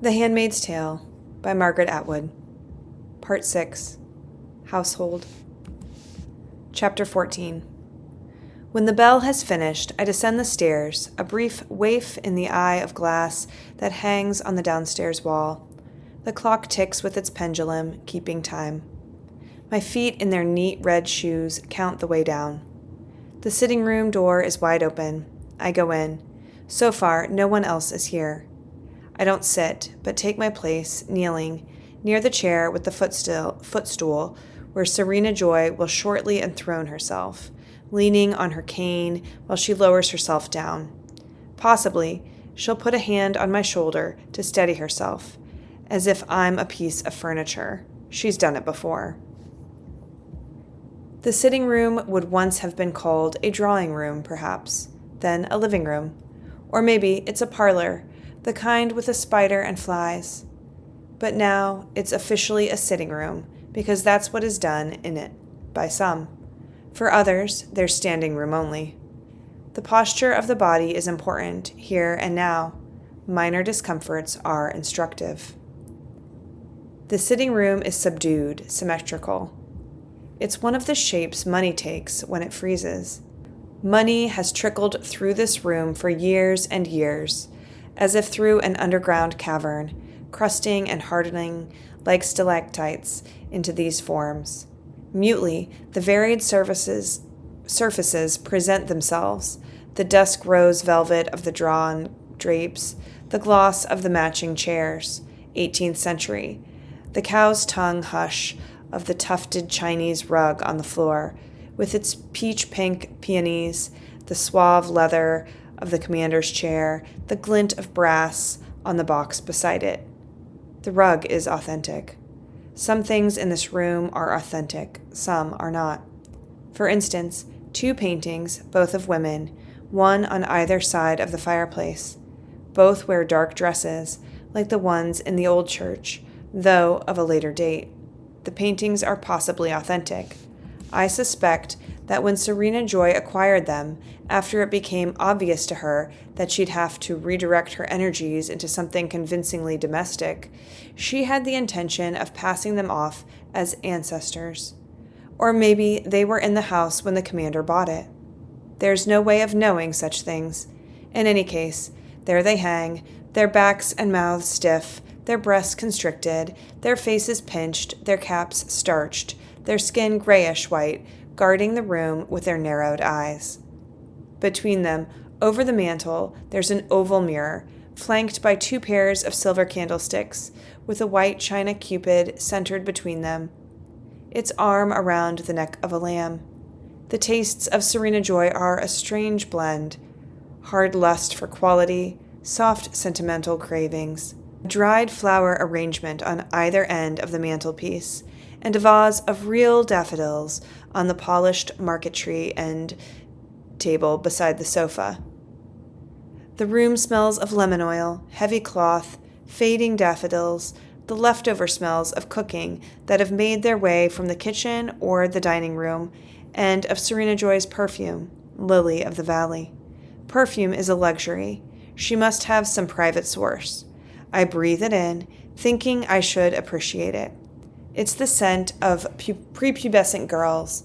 The Handmaid's Tale by Margaret Atwood. Part 6. Household. Chapter 14. When the bell has finished, I descend the stairs, a brief waif in the eye of glass that hangs on the downstairs wall. The clock ticks with its pendulum, keeping time. My feet in their neat red shoes count the way down. The sitting room door is wide open. I go in. So far, no one else is here. I don't sit, but take my place, kneeling, near the chair with the footstool, where Serena Joy will shortly enthrone herself, leaning on her cane while she lowers herself down. Possibly, she'll put a hand on my shoulder to steady herself, as if I'm a piece of furniture. She's done it before. The sitting room would once have been called a drawing room, perhaps, then a living room. Or maybe it's a parlor, the kind with a spider and flies. But now it's officially a sitting room, because that's what is done in it by some. For others, there's standing room only. The posture of the body is important here and now. Minor discomforts are instructive. The sitting room is subdued, symmetrical. It's one of the shapes money takes when it freezes. Money has trickled through this room for years and years, as if through an underground cavern, crusting and hardening like stalactites into these forms. Mutely, the varied surfaces present themselves, the dusk rose velvet of the drawn drapes, the gloss of the matching chairs, 18th century, the cow's tongue hush of the tufted Chinese rug on the floor, with its peach-pink peonies, the suave leather of the commander's chair, the glint of brass on the box beside it. The rug is authentic. Some things in this room are authentic, some are not. For instance, 2 paintings, both of women, one on either side of the fireplace. Both wear dark dresses, like the ones in the old church, though of a later date. The paintings are possibly authentic. I suspect that when Serena Joy acquired them, after it became obvious to her that she'd have to redirect her energies into something convincingly domestic, she had the intention of passing them off as ancestors. Or maybe they were in the house when the commander bought it. There's no way of knowing such things. In any case, there they hang, their backs and mouths stiff, their breasts constricted, their faces pinched, their caps starched, their skin grayish-white, guarding the room with their narrowed eyes. Between them, over the mantel, there's an oval mirror, flanked by 2 pairs of silver candlesticks, with a white china cupid centered between them, its arm around the neck of a lamb. The tastes of Serena Joy are a strange blend: hard lust for quality, soft sentimental cravings, a dried flower arrangement on either end of the mantelpiece, and a vase of real daffodils on the polished marquetry end table beside the sofa. The room smells of lemon oil, heavy cloth, fading daffodils, the leftover smells of cooking that have made their way from the kitchen or the dining room, and of Serena Joy's perfume, Lily of the Valley. Perfume is a luxury. She must have some private source. I breathe it in, thinking I should appreciate it. It's the scent of prepubescent girls,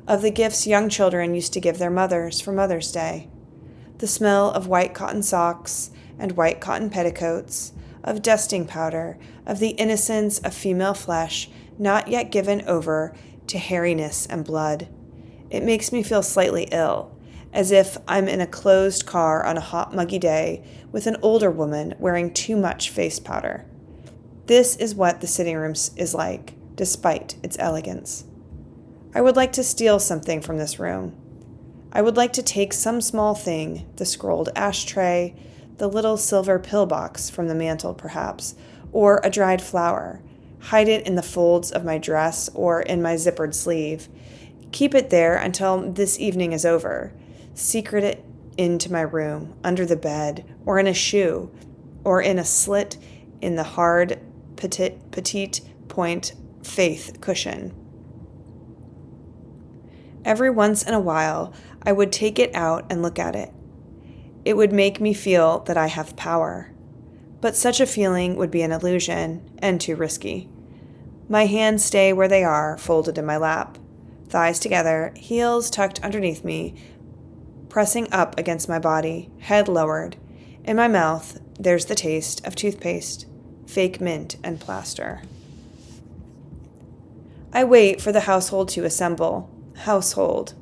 of the gifts young children used to give their mothers for Mother's Day. The smell of white cotton socks and white cotton petticoats, of dusting powder, of the innocence of female flesh not yet given over to hairiness and blood. It makes me feel slightly ill, as if I'm in a closed car on a hot, muggy day with an older woman wearing too much face powder. This is what the sitting room is like, despite its elegance. I would like to steal something from this room. I would like to take some small thing, the scrolled ashtray, the little silver pillbox from the mantel perhaps, or a dried flower, hide it in the folds of my dress or in my zippered sleeve, keep it there until this evening is over, secret it into my room, under the bed, or in a shoe, or in a slit in the hard petite point faith cushion. Every once in a while, I would take it out and look at it. It would make me feel that I have power. But such a feeling would be an illusion, and too risky. My hands stay where they are, folded in my lap. Thighs together, heels tucked underneath me, pressing up against my body, head lowered. In my mouth, there's the taste of toothpaste, fake mint and plaster. I wait for the household to assemble. Household.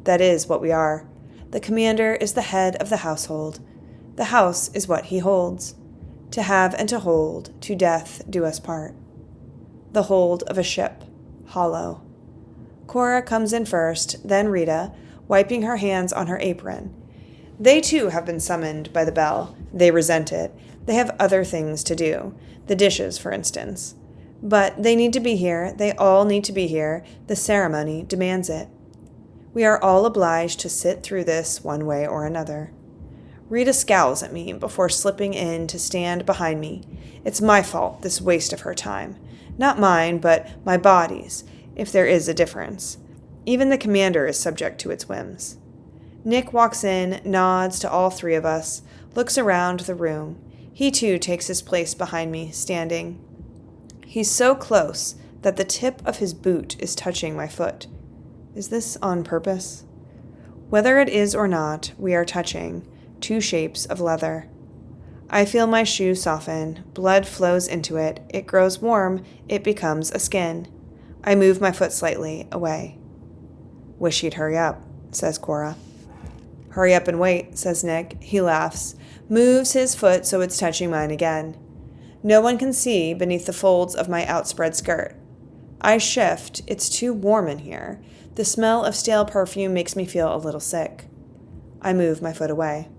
That is what we are. The commander is the head of the household. The house is what he holds. To have and to hold, to death do us part. The hold of a ship, hollow. Cora comes in first, then Rita, wiping her hands on her apron. They too have been summoned by the bell. They resent it. They have other things to do. The dishes, for instance. But they need to be here. They all need to be here. The ceremony demands it. We are all obliged to sit through this one way or another. Rita scowls at me before slipping in to stand behind me. It's my fault, this waste of her time. Not mine, but my body's, if there is a difference. Even the commander is subject to its whims. Nick walks in, nods to all three of us, looks around the room. He too takes his place behind me, standing. He's so close that the tip of his boot is touching my foot. Is this on purpose? Whether it is or not, we are touching two shapes of leather. I feel my shoe soften. Blood flows into it. It grows warm. It becomes a skin. I move my foot slightly away. Wish he'd hurry up, says Cora. Hurry up and wait, says Nick. He laughs, moves his foot so it's touching mine again. No one can see beneath the folds of my outspread skirt. I shift. It's too warm in here. The smell of stale perfume makes me feel a little sick. I move my foot away.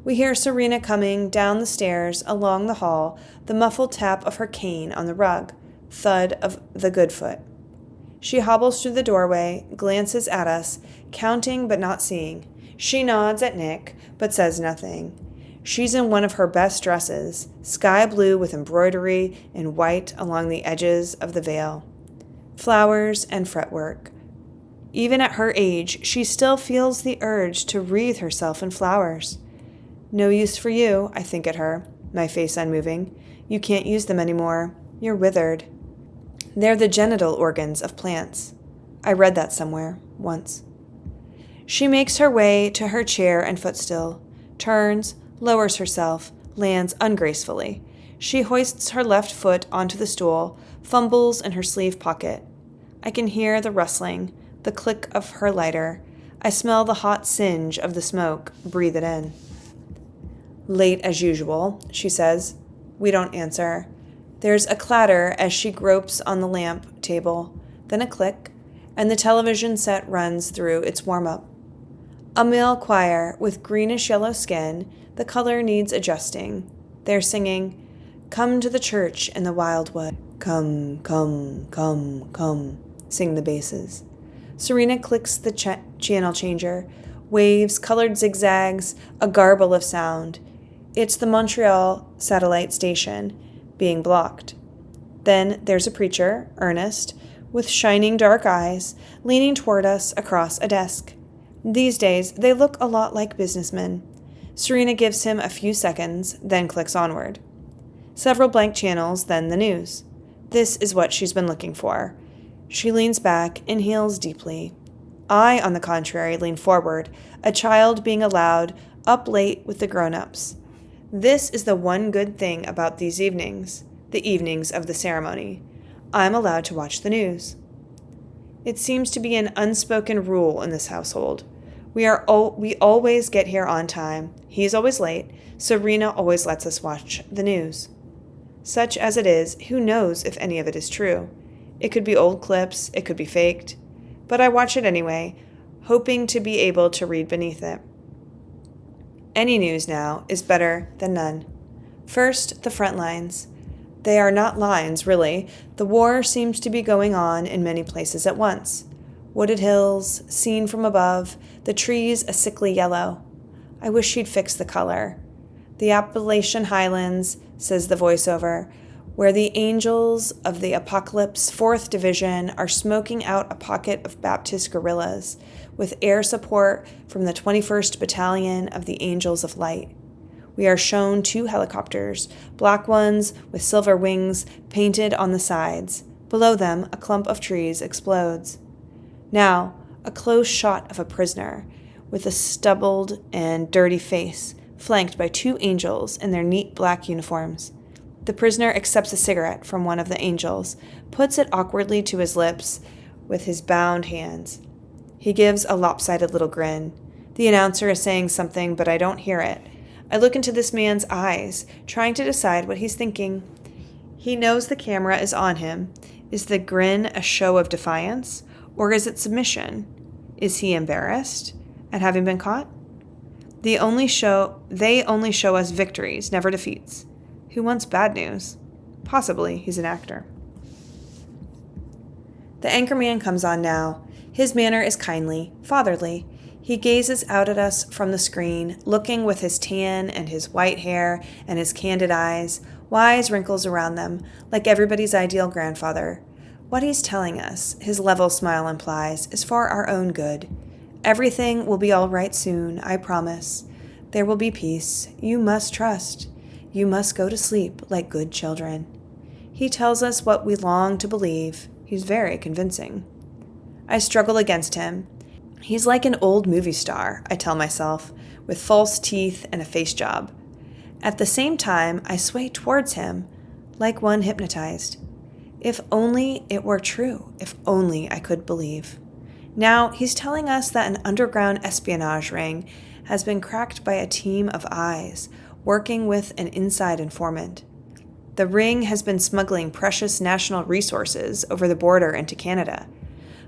We hear Serena coming down the stairs, along the hall, the muffled tap of her cane on the rug, thud of the good foot. She hobbles through the doorway, glances at us, counting but not seeing. She nods at Nick, but says nothing. She's in one of her best dresses, sky blue with embroidery in white along the edges of the veil. Flowers and fretwork. Even at her age, she still feels the urge to wreathe herself in flowers. No use for you, I think at her, my face unmoving. You can't use them anymore. You're withered. They're the genital organs of plants. I read that somewhere, once. She makes her way to her chair and footstool, turns, lowers herself, lands ungracefully. She hoists her left foot onto the stool, fumbles in her sleeve pocket. I can hear the rustling, the click of her lighter. I smell the hot singe of the smoke, breathe it in. Late as usual, she says. We don't answer. There's a clatter as she gropes on the lamp table, then a click, and the television set runs through its warm-up. A male choir with greenish-yellow skin, the color needs adjusting. They're singing, "Come to the church in the wildwood." Come, come, come, come, sing the basses. Serena clicks the channel changer, waves, colored zigzags, a garble of sound. It's the Montreal satellite station, being blocked. Then there's a preacher, Ernest, with shining dark eyes, leaning toward us across a desk. These days, they look a lot like businessmen. Serena gives him a few seconds, then clicks onward. Several blank channels, then the news. This is what she's been looking for. She leans back, inhales deeply. I, on the contrary, lean forward, a child being allowed up late with the grown-ups. This is the one good thing about these evenings, the evenings of the ceremony. I'm allowed to watch the news. It seems to be an unspoken rule in this household. We always get here on time. He's always late. Serena always lets us watch the news. Such as it is, who knows if any of it is true? It could be old clips, it could be faked. But I watch it anyway, hoping to be able to read beneath it. Any news now is better than none. First, the front lines. They are not lines, really. The war seems to be going on in many places at once. Wooded hills, seen from above, the trees a sickly yellow. I wish she'd fix the color. The Appalachian Highlands, says the voiceover, where the angels of the Apocalypse 4th Division are smoking out a pocket of Baptist guerrillas, with air support from the 21st Battalion of the Angels of Light. We are shown 2 helicopters, black ones with silver wings painted on the sides. Below them, a clump of trees explodes. Now, a close shot of a prisoner with a stubbled and dirty face, flanked by 2 angels in their neat black uniforms. The prisoner accepts a cigarette from one of the angels, puts it awkwardly to his lips with his bound hands. He gives a lopsided little grin. The announcer is saying something, but I don't hear it. I look into this man's eyes, trying to decide what he's thinking. He knows the camera is on him. Is the grin a show of defiance, or is it submission? Is he embarrassed at having been caught? They only show us victories, never defeats. Who wants bad news? Possibly he's an actor. The anchorman comes on now. His manner is kindly, fatherly. He gazes out at us from the screen, looking with his tan and his white hair and his candid eyes, wise wrinkles around them, like everybody's ideal grandfather. What he's telling us, his level smile implies, is for our own good. Everything will be all right soon, I promise. There will be peace. You must trust. You must go to sleep like good children. He tells us what we long to believe. He's very convincing. I struggle against him. He's like an old movie star, I tell myself, with false teeth and a face job. At the same time, I sway towards him, like one hypnotized. If only it were true, if only I could believe. Now, he's telling us that an underground espionage ring has been cracked by a team of eyes, working with an inside informant. The ring has been smuggling precious national resources over the border into Canada.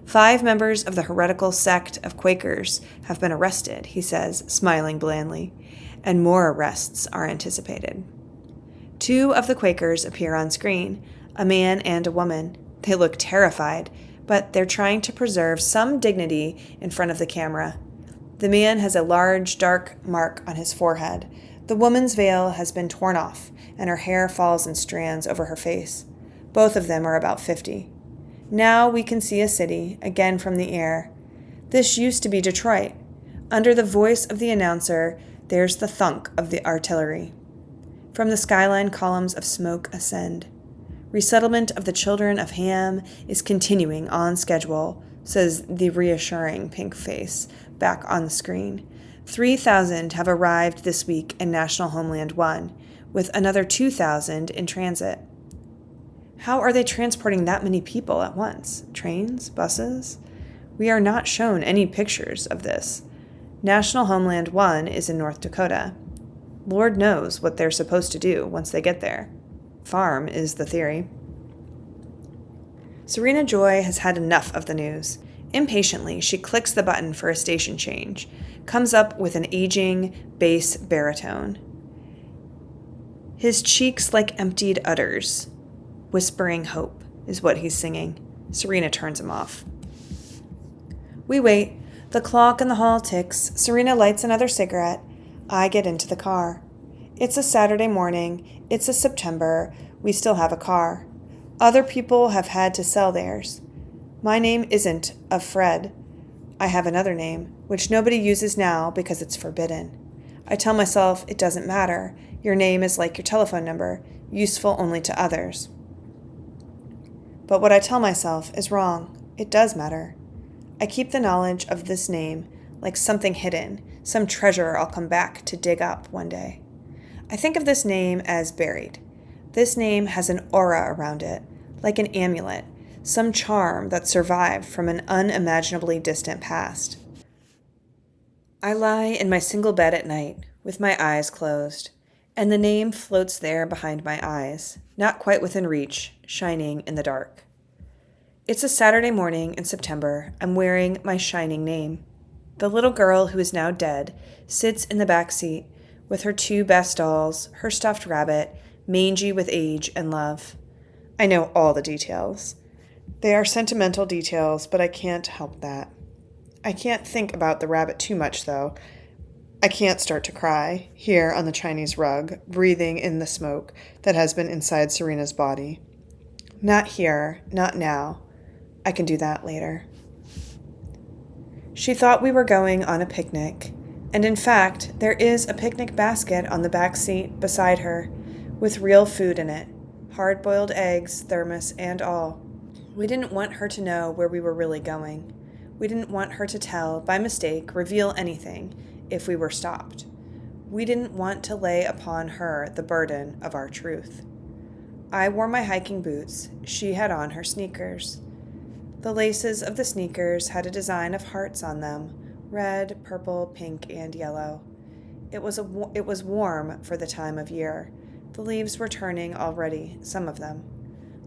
5 members of the heretical sect of Quakers have been arrested, he says, smiling blandly, and more arrests are anticipated. 2 of the Quakers appear on screen, a man and a woman. They look terrified, but they're trying to preserve some dignity in front of the camera. The man has a large, dark mark on his forehead. The woman's veil has been torn off, and her hair falls in strands over her face. Both of them are about 50. Now we can see a city, again from the air. This used to be Detroit. Under the voice of the announcer, there's the thunk of the artillery. From the skyline, columns of smoke ascend. Resettlement of the children of Ham is continuing on schedule, says the reassuring pink face back on the screen. 3,000 have arrived this week in National Homeland 1, with another 2,000 in transit. How are they transporting that many people at once? Trains? Buses? We are not shown any pictures of this. National Homeland 1 is in North Dakota. Lord knows what they're supposed to do once they get there. Farm is the theory. Serena Joy has had enough of the news. Impatiently, she clicks the button for a station change, comes up with an aging bass baritone. His cheeks like emptied udders. Whispering hope is what he's singing. Serena turns him off. We wait. The clock in the hall ticks. Serena lights another cigarette. I get into the car. It's a Saturday morning. It's a September. We still have a car. Other people have had to sell theirs. My name isn't of Fred. I have another name, which nobody uses now because it's forbidden. I tell myself it doesn't matter. Your name is like your telephone number, useful only to others. But what I tell myself is wrong. It does matter. I keep the knowledge of this name like something hidden, some treasure I'll come back to dig up one day. I think of this name as buried. This name has an aura around it, like an amulet, some charm that survived from an unimaginably distant past. I lie in my single bed at night, with my eyes closed, and the name floats there behind my eyes, not quite within reach, shining in the dark. It's a Saturday morning in September. I'm wearing my shining name. The little girl who is now dead sits in the back seat with her 2 best dolls, her stuffed rabbit, mangy with age and love. I know all the details. They are sentimental details, but I can't help that. I can't think about the rabbit too much, though. I can't start to cry, here on the Chinese rug, breathing in the smoke that has been inside Serena's body. Not here, not now. I can do that later. She thought we were going on a picnic. And in fact, there is a picnic basket on the back seat beside her, with real food in it, hard-boiled eggs, thermos, and all. We didn't want her to know where we were really going. We didn't want her to tell, by mistake, reveal anything, if we were stopped. We didn't want to lay upon her the burden of our truth. I wore my hiking boots. She had on her sneakers. The laces of the sneakers had a design of hearts on them, red, purple, pink, and yellow. It was warm for the time of year. The leaves were turning already, some of them.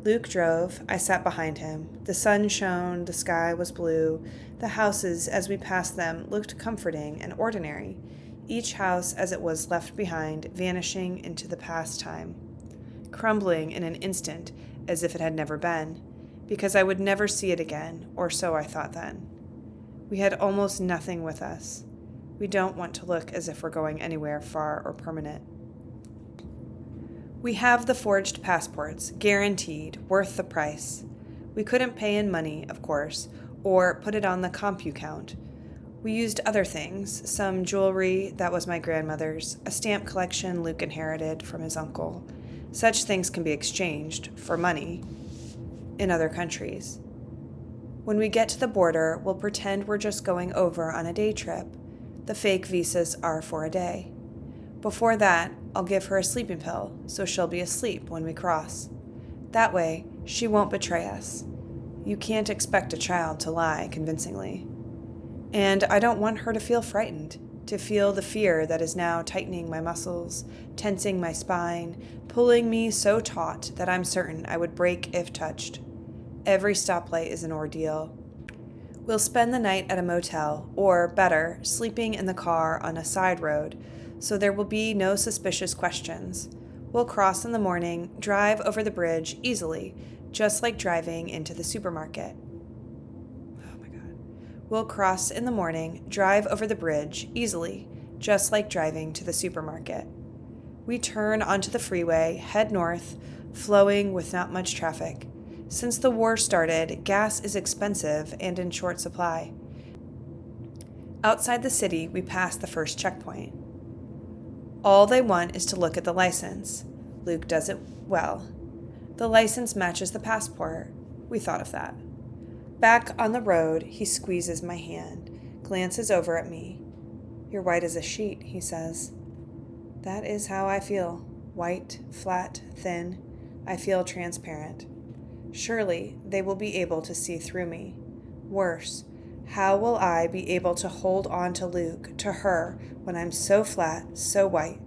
Luke drove. I sat behind him. The sun shone, the sky was blue. The houses, as we passed them, looked comforting and ordinary, each house as it was left behind, vanishing into the past time, crumbling in an instant as if it had never been, because I would never see it again, or so I thought then. We had almost nothing with us. We don't want to look as if we're going anywhere far or permanent. We have the forged passports, guaranteed, worth the price. We couldn't pay in money, of course, or put it on the CompuCount. We used other things, some jewelry that was my grandmother's, a stamp collection Luke inherited from his uncle. Such things can be exchanged for money in other countries. When we get to the border, we'll pretend we're just going over on a day trip. The fake visas are for a day. Before that, I'll give her a sleeping pill, so she'll be asleep when we cross. That way, she won't betray us. You can't expect a child to lie convincingly. And I don't want her to feel frightened, to feel the fear that is now tightening my muscles, tensing my spine, pulling me so taut that I'm certain I would break if touched. Every stoplight is an ordeal. We'll spend the night at a motel, or, better, sleeping in the car on a side road, so there will be no suspicious questions. We'll cross in the morning, drive over the bridge easily, just like driving into the supermarket. We'll cross in the morning, drive over the bridge easily, just like driving to the supermarket. We turn onto the freeway, head north, flowing with not much traffic. Since the war started, gas is expensive and in short supply. Outside the city, we pass the first checkpoint. All they want is to look at the license. Luke does it well. The license matches the passport. We thought of that. Back on the road, he squeezes my hand, glances over at me. "You're white as a sheet," he says. That is how I feel. White, flat, thin. I feel transparent. Surely they will be able to see through me. Worse, how will I be able to hold on to Luke, to her, when I'm so flat, so white?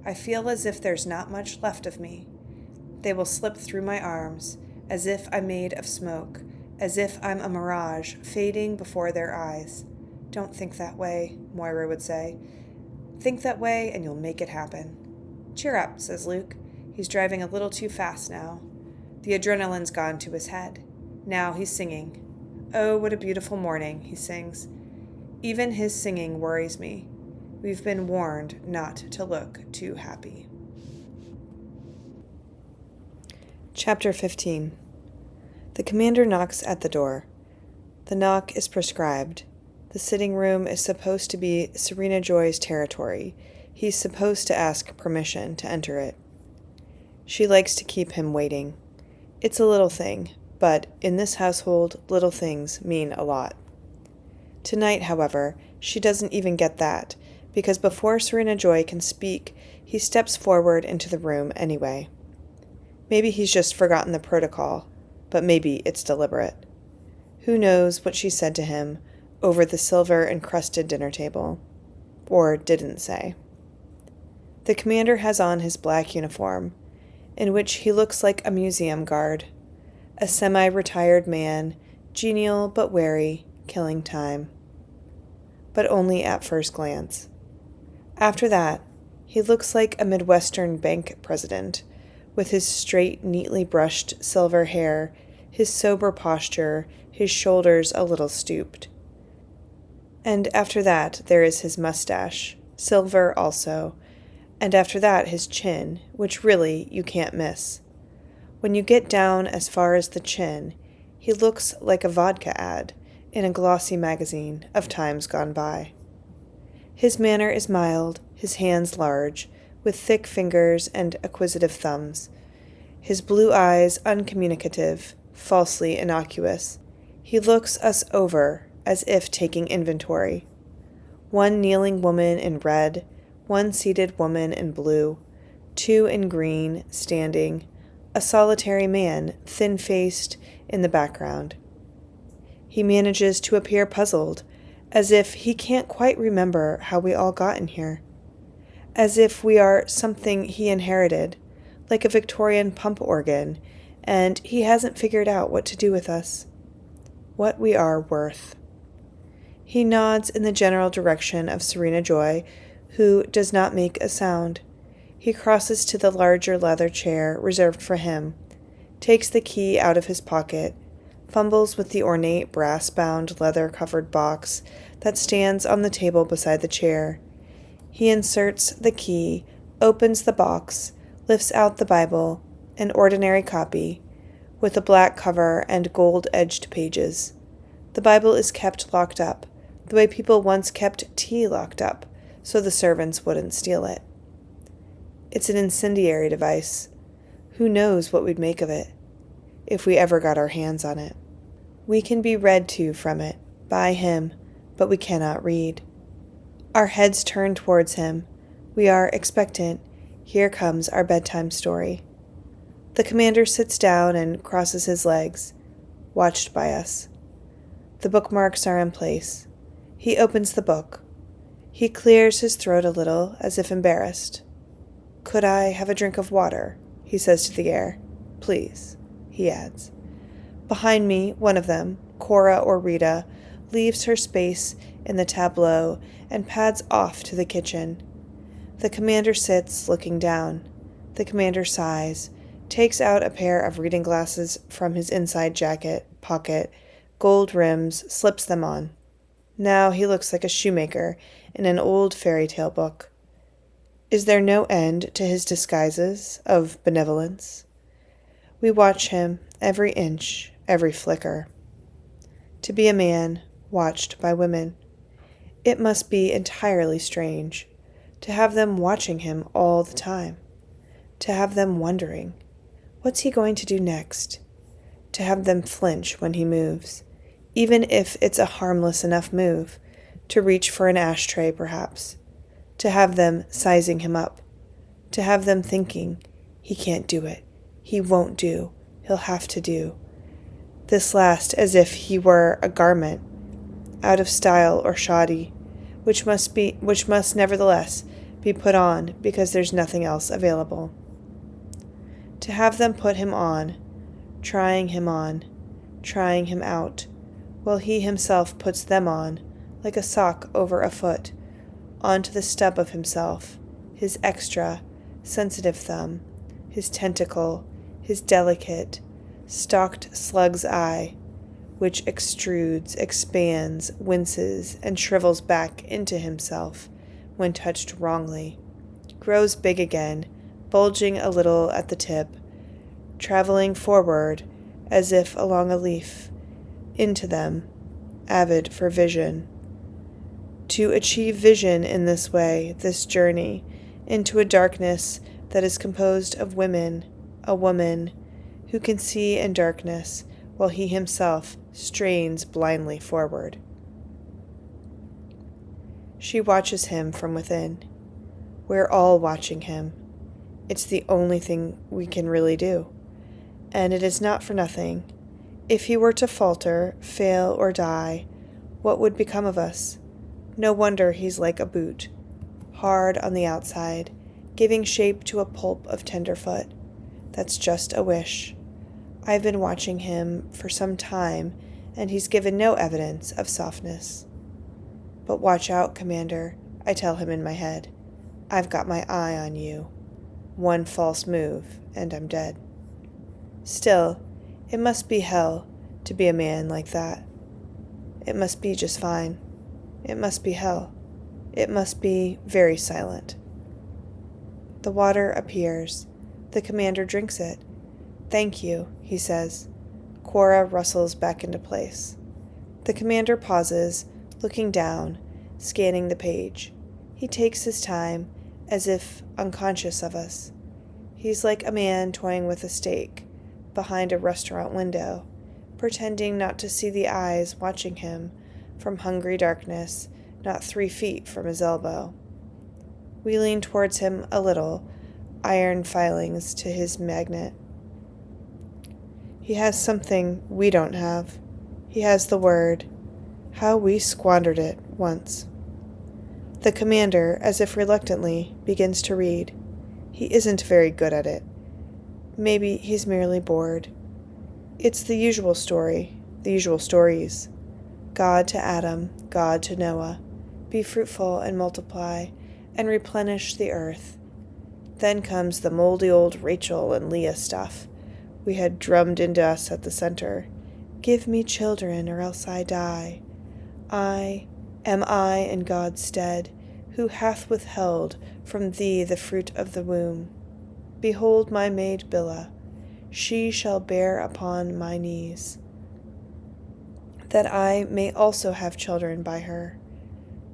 I feel as if there's not much left of me. They will slip through my arms, as if I'm made of smoke, as if I'm a mirage fading before their eyes. Don't think that way, Moira would say. Think that way and you'll make it happen. Cheer up, says Luke. He's driving a little too fast now. The adrenaline's gone to his head. Now he's singing. Oh, what a beautiful morning, he sings. Even his singing worries me. We've been warned not to look too happy. Chapter 15. The commander knocks at the door. The knock is prescribed. The sitting room is supposed to be Serena Joy's territory. He's supposed to ask permission to enter it. She likes to keep him waiting. It's a little thing, but in this household, little things mean a lot. Tonight, however, she doesn't even get that, because before Serena Joy can speak, he steps forward into the room anyway. Maybe he's just forgotten the protocol, but maybe it's deliberate. Who knows what she said to him over the silver-encrusted dinner table, or didn't say. The commander has on his black uniform, in which he looks like a museum guard, a semi-retired man, genial but wary, killing time. But only at first glance. After that, he looks like a Midwestern bank president, with his straight, neatly brushed silver hair, his sober posture, his shoulders a little stooped. And after that, there is his mustache, silver also, and after that his chin, which really you can't miss. When you get down as far as the chin, he looks like a vodka ad in a glossy magazine of times gone by. His manner is mild, his hands large, with thick fingers and acquisitive thumbs. His blue eyes uncommunicative, falsely innocuous. He looks us over, as if taking inventory. One kneeling woman in red, one seated woman in blue, two in green, standing, a solitary man, thin-faced, in the background. He manages to appear puzzled, as if he can't quite remember how we all got in here. As if we are something he inherited, like a Victorian pump organ, and he hasn't figured out what to do with us. What we are worth. He nods in the general direction of Serena Joy, who does not make a sound. He crosses to the larger leather chair reserved for him, takes the key out of his pocket, fumbles with the ornate brass-bound leather-covered box that stands on the table beside the chair. He inserts the key, opens the box, lifts out the Bible, an ordinary copy, with a black cover and gold-edged pages. The Bible is kept locked up, the way people once kept tea locked up, so the servants wouldn't steal it. It's an incendiary device. Who knows what we'd make of it, if we ever got our hands on it. We can be read to from it, by him, but we cannot read. Our heads turn towards him. We are expectant. Here comes our bedtime story. The commander sits down and crosses his legs, watched by us. The bookmarks are in place. He opens the book. He clears his throat a little, as if embarrassed. "Could I have a drink of water?" he says to the air. "Please," he adds. Behind me, one of them, Cora or Rita, leaves her space in the tableau and pads off to the kitchen. The commander sits, looking down. The commander sighs, takes out a pair of reading glasses from his inside jacket pocket, gold rims, slips them on. Now he looks like a shoemaker in an old fairy tale book. Is there no end to his disguises of benevolence? We watch him, every inch, every flicker. To be a man, watched by women. It must be entirely strange, to have them watching him all the time, to have them wondering, what's he going to do next? To have them flinch when he moves, even if it's a harmless enough move, to reach for an ashtray perhaps, to have them sizing him up, to have them thinking, he can't do it, he won't do, he'll have to do. This last as if he were a garment, out of style or shoddy, which must nevertheless be put on because there's nothing else available. To have them put him on, trying him out, while he himself puts them on, like a sock over a foot, onto the stub of himself, his extra, sensitive thumb, his tentacle, his delicate, stalked slug's eye, which extrudes, expands, winces, and shrivels back into himself when touched wrongly, grows big again, bulging a little at the tip, traveling forward as if along a leaf, into them, avid for vision. To achieve vision in this way, this journey, into a darkness that is composed of women, a woman, who can see in darkness while he himself strains blindly forward. She watches him from within. We're all watching him. It's the only thing we can really do. And it is not for nothing. If he were to falter, fail, or die, what would become of us? No wonder he's like a boot, hard on the outside, giving shape to a pulp of tenderfoot. That's just a wish. I've been watching him for some time, and he's given no evidence of softness. But watch out, Commander, I tell him in my head. I've got my eye on you. One false move, and I'm dead. Still, it must be hell to be a man like that. It must be just fine. It must be hell. It must be very silent. The water appears. The commander drinks it. "Thank you," he says. Cora rustles back into place. The commander pauses, looking down, scanning the page. He takes his time, as if unconscious of us. He's like a man toying with a steak behind a restaurant window, pretending not to see the eyes watching him from hungry darkness not 3 feet from his elbow. We lean towards him a little, iron filings to his magnet. He has something we don't have. He has the word. How we squandered it once. The commander, as if reluctantly, begins to read. He isn't very good at it. Maybe he's merely bored. It's the usual story, the usual stories. God to Adam, God to Noah. Be fruitful and multiply, and replenish the earth. Then comes the moldy old Rachel and Leah stuff we had drummed into us at the center. Give me children, or else I die. Am I in God's stead, who hath withheld from thee the fruit of the womb? Behold my maid Bilhah, she shall bear upon my knees, that I may also have children by her.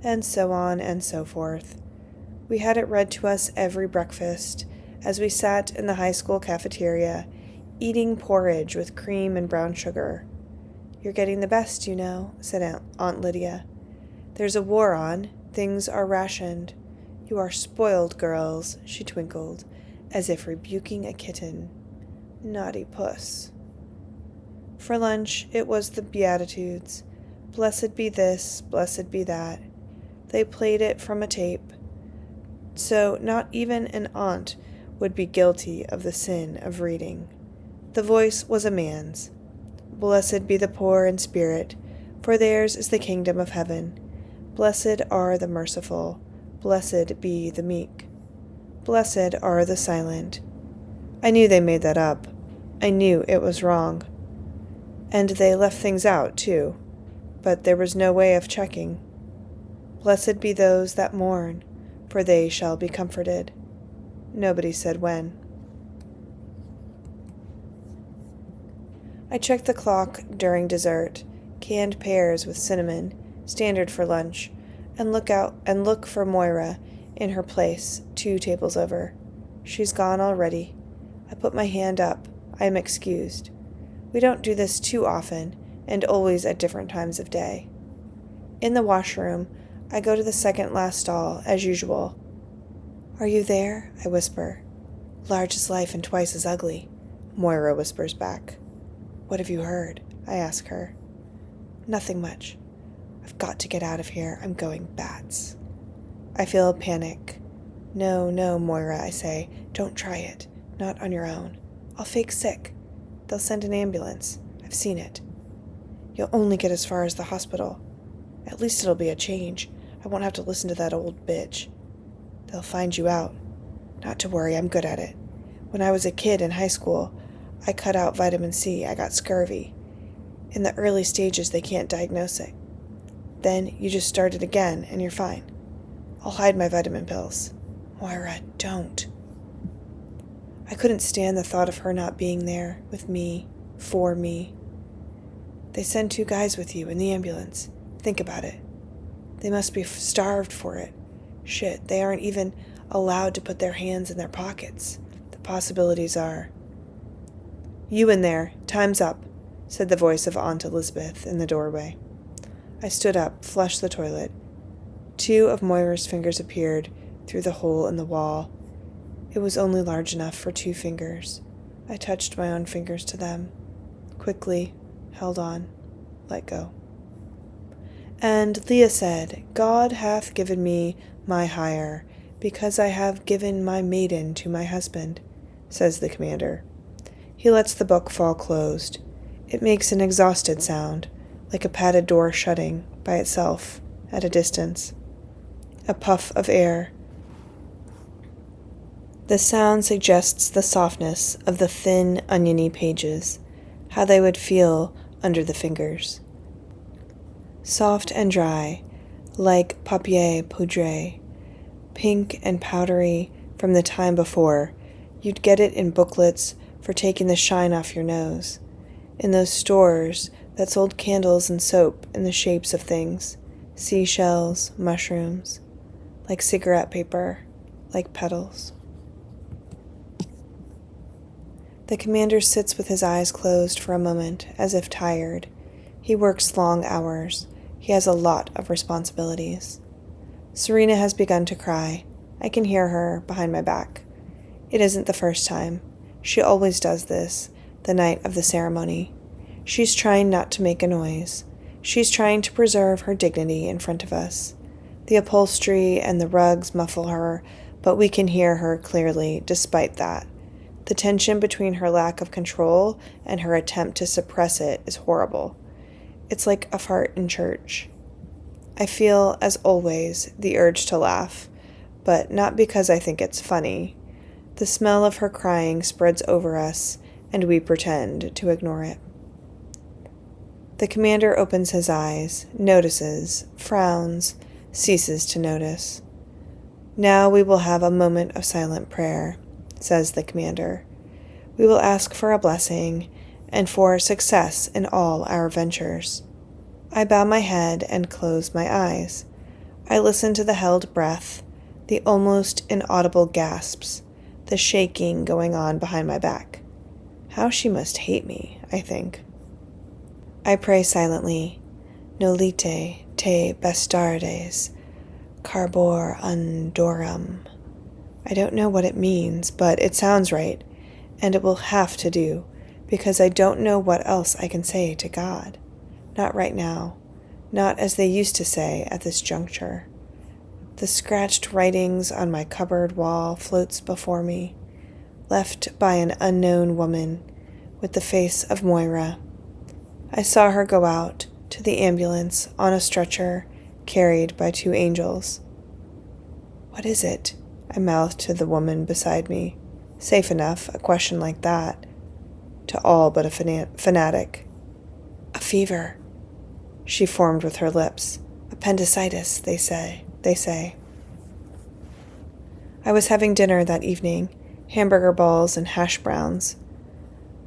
And so on and so forth. We had it read to us every breakfast, as we sat in the high school cafeteria, eating porridge with cream and brown sugar. You're getting the best, you know, said Aunt Lydia. There's a war on. Things are rationed. You are spoiled, girls, she twinkled, as if rebuking a kitten. Naughty puss. For lunch, it was the Beatitudes. Blessed be this, blessed be that. They played it from a tape, so not even an aunt would be guilty of the sin of reading. The voice was a man's. Blessed be the poor in spirit, for theirs is the kingdom of heaven. Blessed are the merciful, blessed be the meek. Blessed are the silent. I knew they made that up. I knew it was wrong. And they left things out, too, but there was no way of checking. Blessed be those that mourn, for they shall be comforted. Nobody said when. I checked the clock during dessert, canned pears with cinnamon, standard for lunch, and look for Moira in her place 2 tables over. She's gone already. I put my hand up. I am excused. We don't do this too often, and always at different times of day. In the washroom, I go to the second last stall, as usual. Are you there? I whisper. Large as life and twice as ugly, Moira whispers back. What have you heard? I ask her. Nothing much. I've got to get out of here. I'm going bats. I feel a panic. No, Moira, I say. Don't try it. Not on your own. I'll fake sick. They'll send an ambulance. I've seen it. You'll only get as far as the hospital. At least it'll be a change. I won't have to listen to that old bitch. They'll find you out. Not to worry, I'm good at it. When I was a kid in high school, I cut out vitamin C. I got scurvy. In the early stages, they can't diagnose it. Then you just start it again, and you're fine. I'll hide my vitamin pills. Moira, don't. I couldn't stand the thought of her not being there, with me, for me. They send 2 guys with you in the ambulance. Think about it. They must be starved for it. Shit, they aren't even allowed to put their hands in their pockets. The possibilities are... You in there, time's up, said the voice of Aunt Elizabeth in the doorway. I stood up, flushed the toilet. 2 of Moira's fingers appeared through the hole in the wall. It was only large enough for 2 fingers. I touched my own fingers to them. Quickly, held on, let go. And Leah said, God hath given me my hire, because I have given my maiden to my husband, says the commander. He lets the book fall closed. It makes an exhausted sound, like a padded door shutting by itself at a distance. A puff of air. The sound suggests the softness of the thin, oniony pages, how they would feel under the fingers. Soft and dry, like papier poudre, pink and powdery from the time before. You'd get it in booklets for taking the shine off your nose, in those stores that sold candles and soap in the shapes of things, seashells, mushrooms. like cigarette paper, like petals. The commander sits with his eyes closed for a moment, as if tired. He works long hours. He has a lot of responsibilities. Serena has begun to cry. I can hear her behind my back. It isn't the first time. She always does this, the night of the ceremony. She's trying not to make a noise. She's trying to preserve her dignity in front of us. The upholstery and the rugs muffle her, but we can hear her clearly despite that. The tension between her lack of control and her attempt to suppress it is horrible. It's like a fart in church. I feel, as always, the urge to laugh, but not because I think it's funny. The smell of her crying spreads over us, and we pretend to ignore it. The commander opens his eyes, notices, frowns, ceases to notice. Now we will have a moment of silent prayer, says the commander. We will ask for a blessing and for success in all our ventures. I bow my head and close my eyes. I listen to the held breath, the almost inaudible gasps, the shaking going on behind my back. How she must hate me, I think. I pray silently. Nolite te bastardes, carbor undorum. I don't know what it means, but it sounds right, and it will have to do, because I don't know what else I can say to God. Not right now, not as they used to say at this juncture. The scratched writings on my cupboard wall floats before me, left by an unknown woman with the face of Moira. I saw her go out to the ambulance on a stretcher carried by 2 angels. What is it? I mouthed to the woman beside me. Safe enough, a question like that. To all but a fanatic. A fever, she formed with her lips. Appendicitis, they say. I was having dinner that evening, hamburger balls and hash browns.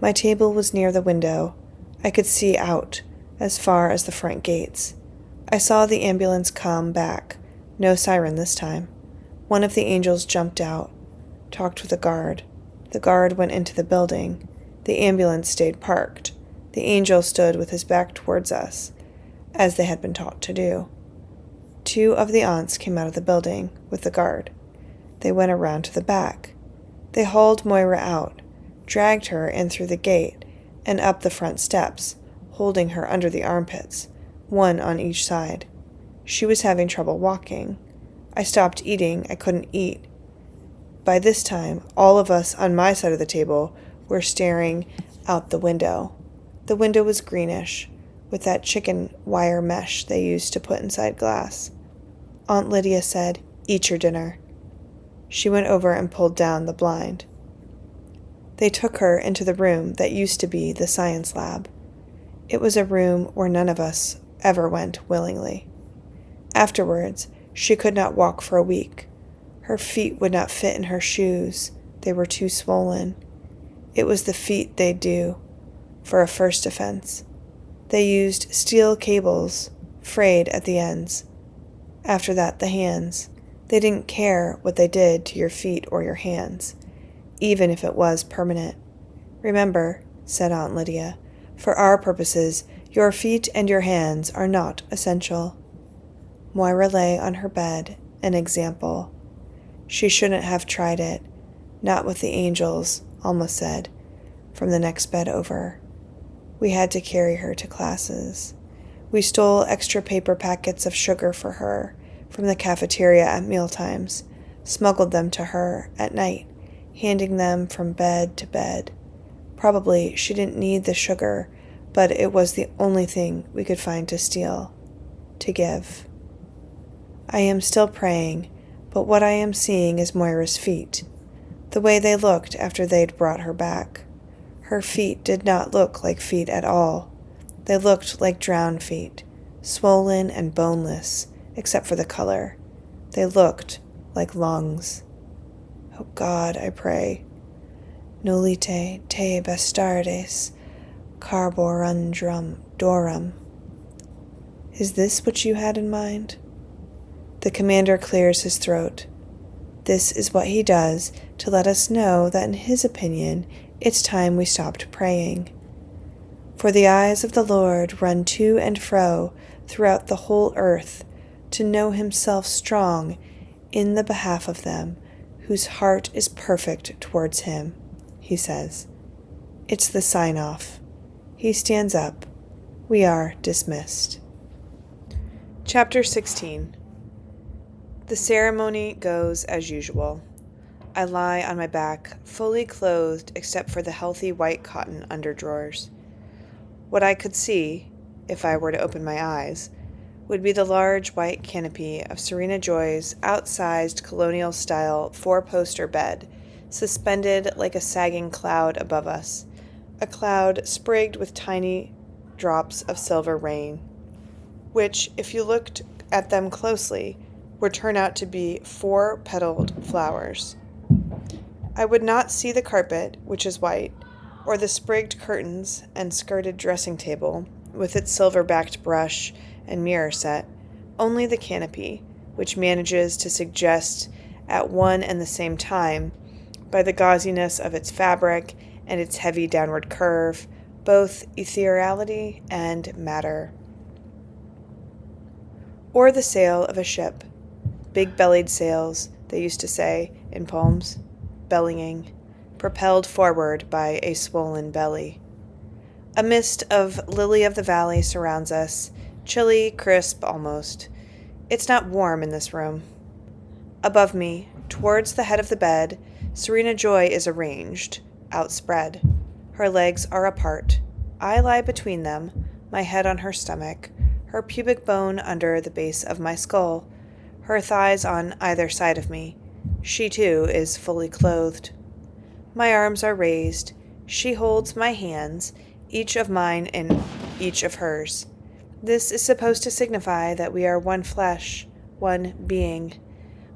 My table was near the window. I could see out, as far as the front gates. I saw the ambulance come back. No siren this time. One of the angels jumped out, talked with a guard. The guard went into the building. The ambulance stayed parked. The angel stood with his back towards us, as they had been taught to do. 2 of the aunts came out of the building with the guard. They went around to the back. They hauled Moira out, dragged her in through the gate, and up the front steps, holding her under the armpits, 1 on each side. She was having trouble walking. I stopped eating. I couldn't eat. By this time, all of us on my side of the table were staring out the window. The window was greenish, with that chicken wire mesh they used to put inside glass. Aunt Lydia said, "Eat your dinner." She went over and pulled down the blind. They took her into the room that used to be the science lab. It was a room where none of us ever went willingly. Afterwards, she could not walk for a week. Her feet would not fit in her shoes. They were too swollen. It was the feet they'd do for a first offense. They used steel cables, frayed at the ends. After that, the hands. They didn't care what they did to your feet or your hands, even if it was permanent. Remember, said Aunt Lydia, for our purposes, your feet and your hands are not essential. Moira lay on her bed, an example. She shouldn't have tried it, not with the angels, Alma said, from the next bed over. We had to carry her to classes. We stole extra paper packets of sugar for her from the cafeteria at mealtimes, smuggled them to her at night, handing them from bed to bed. Probably she didn't need the sugar, but it was the only thing we could find to steal, to give. I am still praying, but what I am seeing is Moira's feet, the way they looked after they'd brought her back. Her feet did not look like feet at all. They looked like drowned feet, swollen and boneless, except for the color. They looked like lungs. Oh God, I pray. Nolite te bastardes, carborundum dorum. Is this what you had in mind? The commander clears his throat. This is what he does to let us know that in his opinion, it's time we stopped praying. For the eyes of the Lord run to and fro throughout the whole earth, to know himself strong in the behalf of them, whose heart is perfect towards him, he says. It's the sign-off. He stands up. We are dismissed. Chapter 16. The ceremony goes as usual. I lie on my back, fully clothed except for the healthy white cotton underdrawers. What I could see, if I were to open my eyes, would be the large white canopy of Serena Joy's outsized colonial-style four-poster bed, suspended like a sagging cloud above us, a cloud sprigged with tiny drops of silver rain, which, if you looked at them closely, would turn out to be four-petaled flowers. I would not see the carpet, which is white, or the sprigged curtains and skirted dressing table, with its silver-backed brush and mirror set, only the canopy, which manages to suggest at one and the same time, by the gauziness of its fabric and its heavy downward curve, both ethereality and matter. Or the sail of a ship, big-bellied sails, they used to say in poems, bellying, propelled forward by a swollen belly. A mist of lily-of-the-valley surrounds us, chilly, crisp almost. It's not warm in this room. Above me, towards the head of the bed, Serena Joy is arranged, outspread. Her legs are apart. I lie between them, my head on her stomach, her pubic bone under the base of my skull, her thighs on either side of me. She, too, is fully clothed. My arms are raised. She holds my hands, each of mine in each of hers. This is supposed to signify that we are one flesh, one being.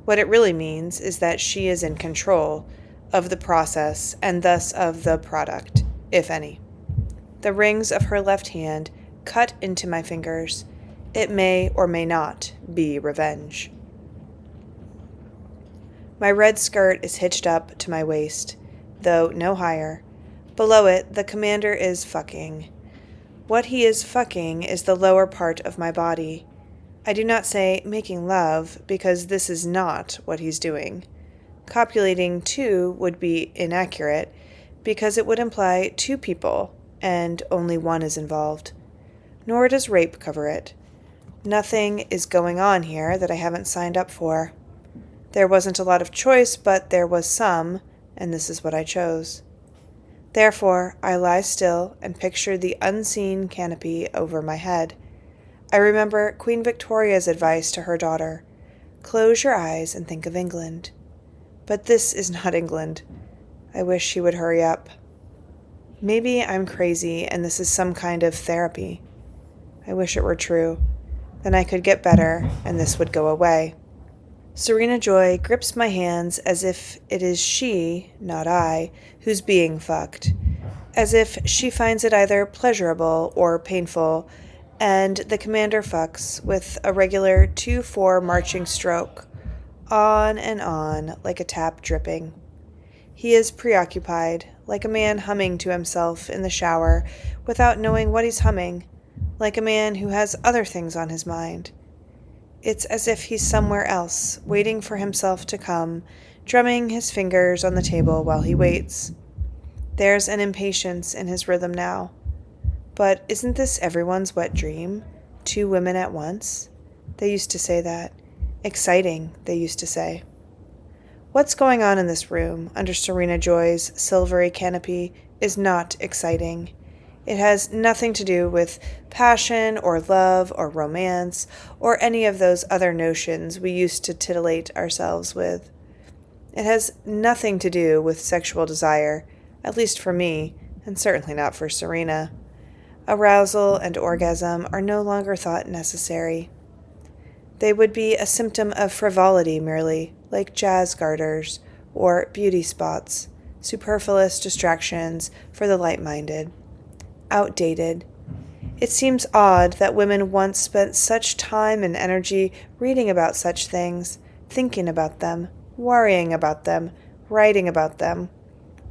What it really means is that she is in control of the process and thus of the product, if any. The rings of her left hand cut into my fingers. It may or may not be revenge. My red skirt is hitched up to my waist, though no higher. Below it, the commander is fucking. What he is fucking is the lower part of my body. I do not say making love, because this is not what he's doing. Copulating, too, would be inaccurate, because it would imply two people, and only one is involved. Nor does rape cover it. Nothing is going on here that I haven't signed up for. There wasn't a lot of choice, but there was some, and this is what I chose. Therefore, I lie still and picture the unseen canopy over my head. I remember Queen Victoria's advice to her daughter, "Close your eyes and think of England." But this is not England. I wish she would hurry up. Maybe I'm crazy and this is some kind of therapy. I wish it were true. Then I could get better and this would go away. Serena Joy grips my hands as if it is she, not I, who's being fucked, as if she finds it either pleasurable or painful, and the commander fucks with a regular 2-4 marching stroke, on and on like a tap dripping. He is preoccupied, like a man humming to himself in the shower without knowing what he's humming, like a man who has other things on his mind. It's as if he's somewhere else, waiting for himself to come, drumming his fingers on the table while he waits. There's an impatience in his rhythm now. But isn't this everyone's wet dream? 2 women at once? They used to say that. Exciting, they used to say. What's going on in this room, under Serena Joy's silvery canopy, is not exciting. It has nothing to do with passion or love or romance or any of those other notions we used to titillate ourselves with. It has nothing to do with sexual desire, at least for me, and certainly not for Serena. Arousal and orgasm are no longer thought necessary. They would be a symptom of frivolity merely, like jazz garters or beauty spots, superfluous distractions for the light-minded. Outdated. It seems odd that women once spent such time and energy reading about such things, thinking about them, worrying about them, writing about them.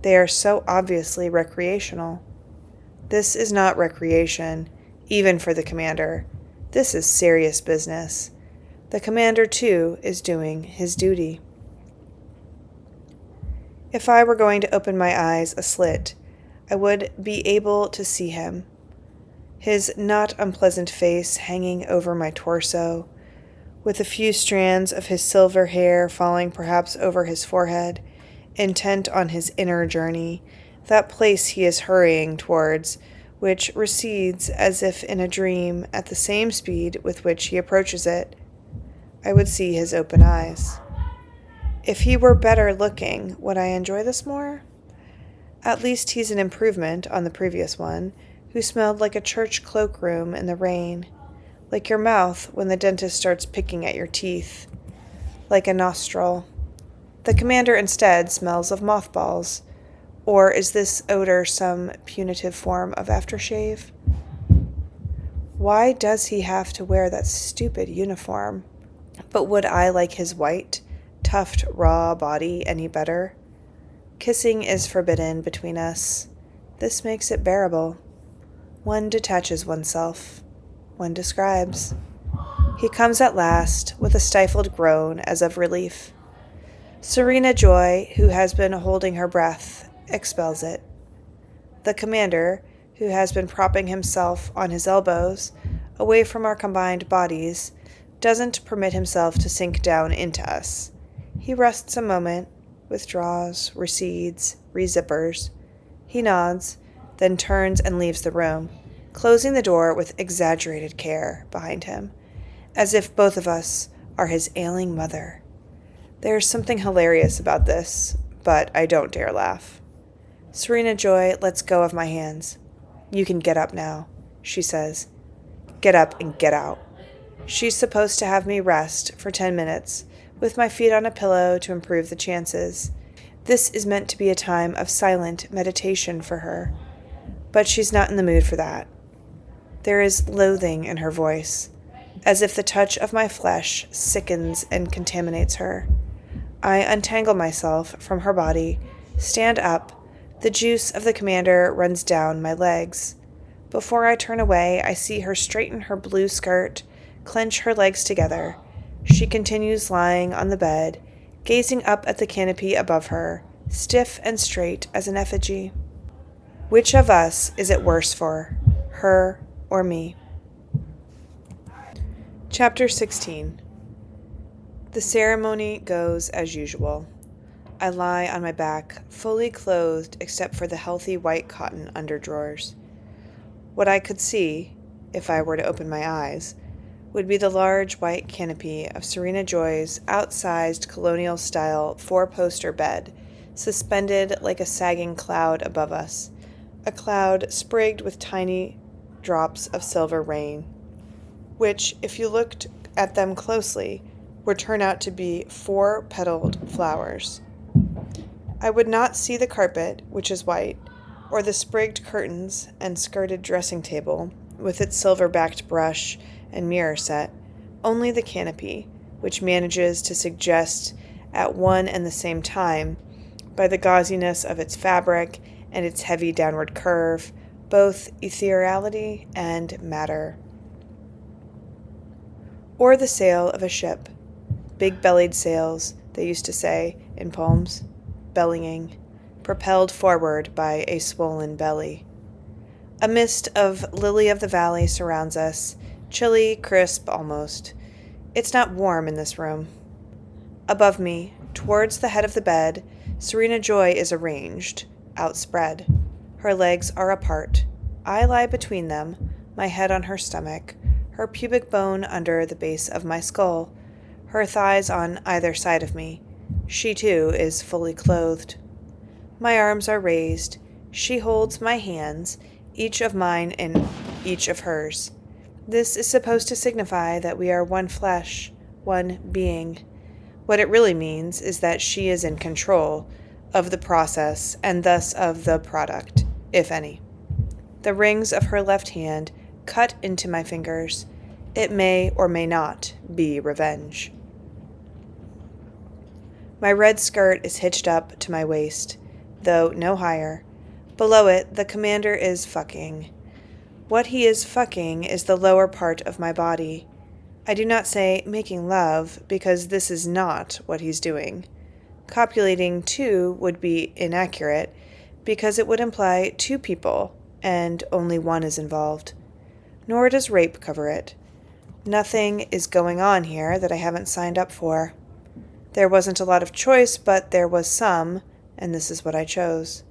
They are so obviously recreational. This is not recreation, even for the commander. This is serious business. The commander, too, is doing his duty. If I were going to open my eyes a slit, I would be able to see him. His not unpleasant face hanging over my torso, with a few strands of his silver hair falling perhaps over his forehead, intent on his inner journey, that place he is hurrying towards, which recedes as if in a dream at the same speed with which he approaches it. I would see his open eyes. If he were better looking, would I enjoy this more? At least he's an improvement on the previous one, who smelled like a church cloakroom in the rain, like your mouth when the dentist starts picking at your teeth, like a nostril. The commander instead smells of mothballs. Or is this odor some punitive form of aftershave? Why does he have to wear that stupid uniform? But would I like his white, tufted, raw body any better? Kissing is forbidden between us. This makes it bearable. One detaches oneself. One describes. He comes at last, with a stifled groan as of relief. Serena Joy, who has been holding her breath, expels it. The commander, who has been propping himself on his elbows, away from our combined bodies, doesn't permit himself to sink down into us. He rests a moment, withdraws, recedes, rezippers. He nods, then turns and leaves the room, closing the door with exaggerated care behind him, as if both of us are his ailing mother. There's something hilarious about this, but I don't dare laugh. Serena Joy lets go of my hands. "You can get up now," she says. "Get up and get out." She's supposed to have me rest for 10 minutes, with my feet on a pillow to improve the chances. This is meant to be a time of silent meditation for her, but she's not in the mood for that. There is loathing in her voice, as if the touch of my flesh sickens and contaminates her. I untangle myself from her body, stand up. The juice of the commander runs down my legs. Before I turn away, I see her straighten her blue skirt, clench her legs together. She continues lying on the bed, gazing up at the canopy above her, stiff and straight as an effigy. Which of us is it worse for, her or me? Chapter 16. The ceremony goes as usual. I lie on my back, fully clothed except for the healthy white cotton underdrawers. What I could see, if I were to open my eyes, would be the large white canopy of Serena Joy's outsized colonial-style four-poster bed, suspended like a sagging cloud above us, a cloud sprigged with tiny drops of silver rain, which, if you looked at them closely, would turn out to be 4-petaled flowers. I would not see the carpet, which is white, or the sprigged curtains and skirted dressing table, with its silver-backed brush and mirror set, only the canopy, which manages to suggest at one and the same time, by the gauziness of its fabric and its heavy downward curve, both ethereality and matter. Or the sail of a ship, big-bellied sails, they used to say in poems, bellying, propelled forward by a swollen belly. A mist of lily-of-the-valley surrounds us, chilly, crisp almost. It's not warm in this room. Above me, towards the head of the bed, Serena Joy is arranged, outspread. Her legs are apart. I lie between them, my head on her stomach, her pubic bone under the base of my skull, her thighs on either side of me. She, too, is fully clothed. My arms are raised. She holds my hands, each of mine in each of hers. This is supposed to signify that we are one flesh, one being. What it really means is that she is in control of the process and thus of the product, if any. The rings of her left hand cut into my fingers. It may or may not be revenge. My red skirt is hitched up to my waist, though no higher. Below it, the commander is fucking. What he is fucking is the lower part of my body. I do not say making love, because this is not what he's doing. Copulating too would be inaccurate, because it would imply two people, and only one is involved. Nor does rape cover it. Nothing is going on here that I haven't signed up for. There wasn't a lot of choice, but there was some, and this is what I chose.